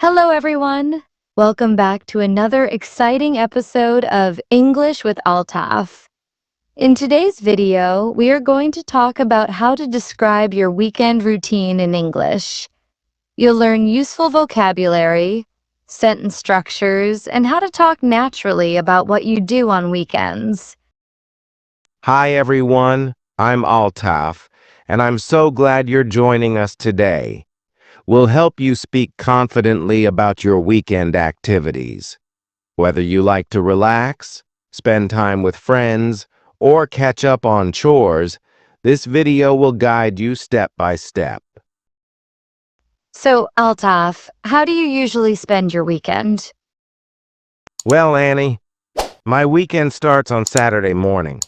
Hello, everyone. Welcome back to another exciting episode of English with Altaf. In today's video, we are going to talk about how to describe your weekend routine in English. You'll learn useful vocabulary, sentence structures, and how to talk naturally about what you do on weekends. Hi everyone, I'm Altaf, and I'm so glad you're joining us today. We'll help you speak confidently about your weekend activities. Whether you like to relax, spend time with friends, or catch up on chores, this video will guide you step by step. So, Altaf, how do you usually spend your weekend? Well, Annie, my weekend starts on Saturday morning.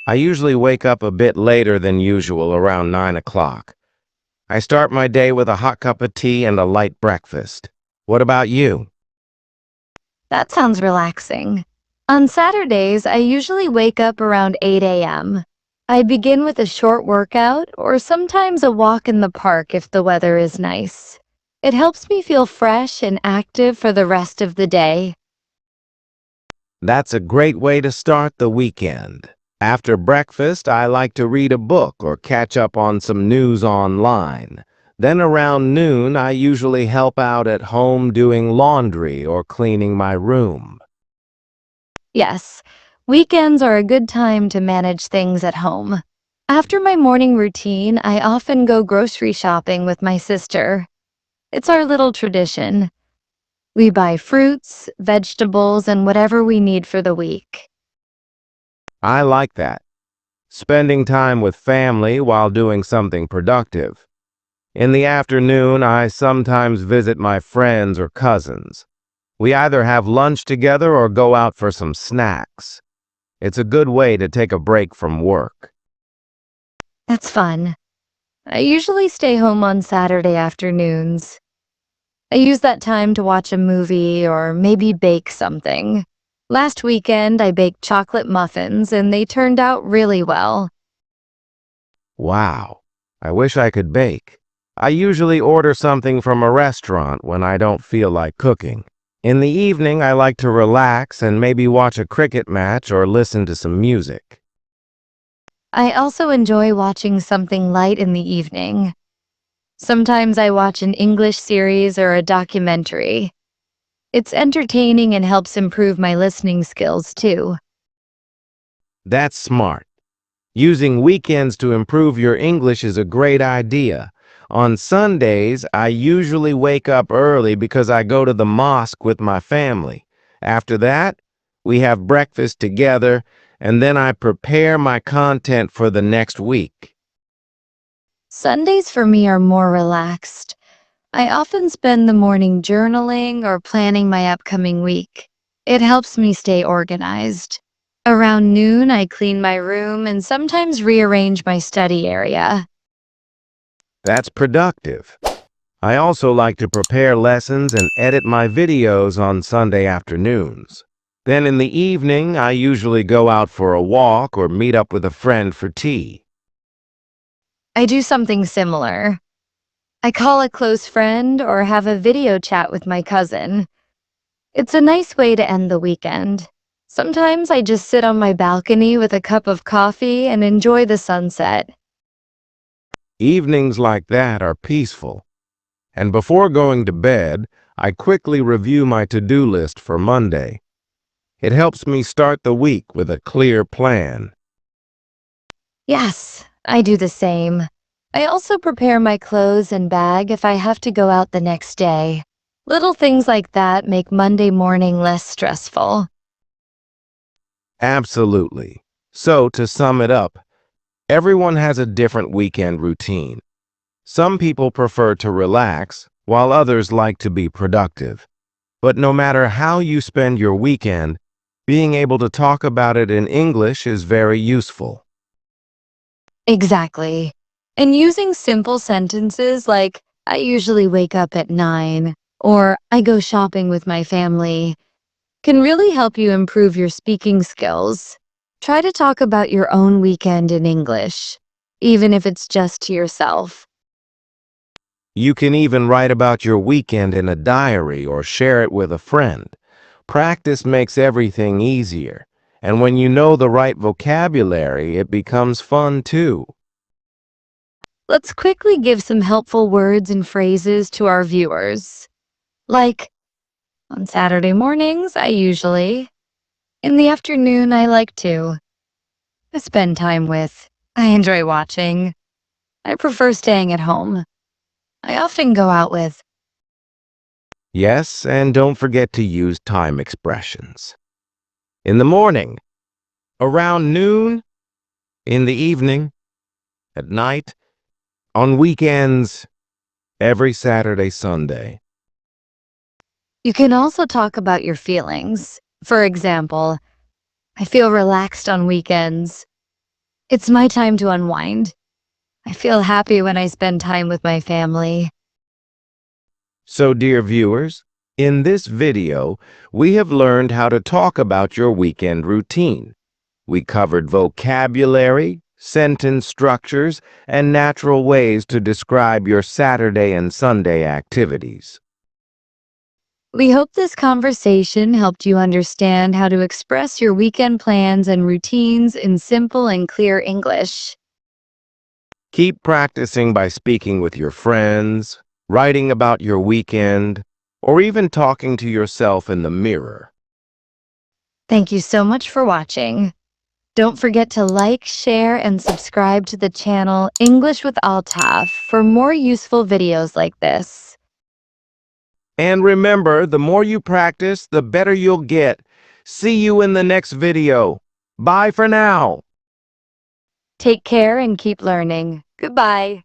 I usually wake up a bit later than usual, around 9 o'clock. I start my day with a hot cup of tea and a light breakfast. What about you? That sounds relaxing. On Saturdays, I usually wake up around 8 a.m. I begin with a short workout or sometimes a walk in the park if the weather is nice. It helps me feel fresh and active for the rest of the day. That's a great way to start the weekend. After breakfast, I like to read a book or catch up on some news online. Then around noon, I usually help out at home doing laundry or cleaning my room. Yes, weekends are a good time to manage things at home. After my morning routine, I often go grocery shopping with my sister. It's our little tradition. We buy fruits, vegetables, and whatever we need for the week. I like that. Spending time with family while doing something productive. In the afternoon, I sometimes visit my friends or cousins. We either have lunch together or go out for some snacks. It's a good way to take a break from work. That's fun. I usually stay home on Saturday afternoons. I use that time to watch a movie or maybe bake something. Last weekend, I baked chocolate muffins and they turned out really well. Wow, I wish I could bake. I usually order something from a restaurant when I don't feel like cooking. In the evening, I like to relax and maybe watch a cricket match or listen to some music. I also enjoy watching something light in the evening. Sometimes I watch an English series or a documentary. It's entertaining and helps improve my listening skills too. That's smart. Using weekends to improve your English is a great idea. On Sundays, I usually wake up early because I go to the mosque with my family. After that, we have breakfast together, and then I prepare my content for the next week. Sundays for me are more relaxed. I often spend the morning journaling or planning my upcoming week. It helps me stay organized. Around noon, I clean my room and sometimes rearrange my study area. That's productive. I also like to prepare lessons and edit my videos on Sunday afternoons. Then in the evening, I usually go out for a walk or meet up with a friend for tea. I do something similar. I call a close friend or have a video chat with my cousin. It's a nice way to end the weekend. Sometimes I just sit on my balcony with a cup of coffee and enjoy the sunset. Evenings like that are peaceful. And before going to bed, I quickly review my to-do list for Monday. It helps me start the week with a clear plan. Yes, I do the same. I also prepare my clothes and bag if I have to go out the next day. Little things like that make Monday morning less stressful. Absolutely. So, to sum it up, everyone has a different weekend routine. Some people prefer to relax, while others like to be productive. But no matter how you spend your weekend, being able to talk about it in English is very useful. Exactly. And using simple sentences like, I usually wake up at 9, or I go shopping with my family, can really help you improve your speaking skills. Try to talk about your own weekend in English, even if it's just to yourself. You can even write about your weekend in a diary or share it with a friend. Practice makes everything easier, and when you know the right vocabulary, it becomes fun too. Let's quickly give some helpful words and phrases to our viewers. Like, on Saturday mornings, I usually. In the afternoon, I like to. I spend time with. I enjoy watching. I prefer staying at home. I often go out with. Yes, and don't forget to use time expressions. In the morning, around noon, in the evening, at night, on weekends, every Saturday, Sunday. You can also talk about your feelings. For example, I feel relaxed on weekends. It's my time to unwind. I feel happy when I spend time with my family. So, dear viewers, in this video, we have learned how to talk about your weekend routine. We covered vocabulary, sentence structures, and natural ways to describe your Saturday and Sunday activities. We hope this conversation helped you understand how to express your weekend plans and routines in simple and clear English. Keep practicing by speaking with your friends, writing about your weekend, or even talking to yourself in the mirror. Thank you so much for watching. Don't forget to like, share, and subscribe to the channel English with Altaf for more useful videos like this. And remember, the more you practice, the better you'll get. See you in the next video. Bye for now. Take care and keep learning. Goodbye.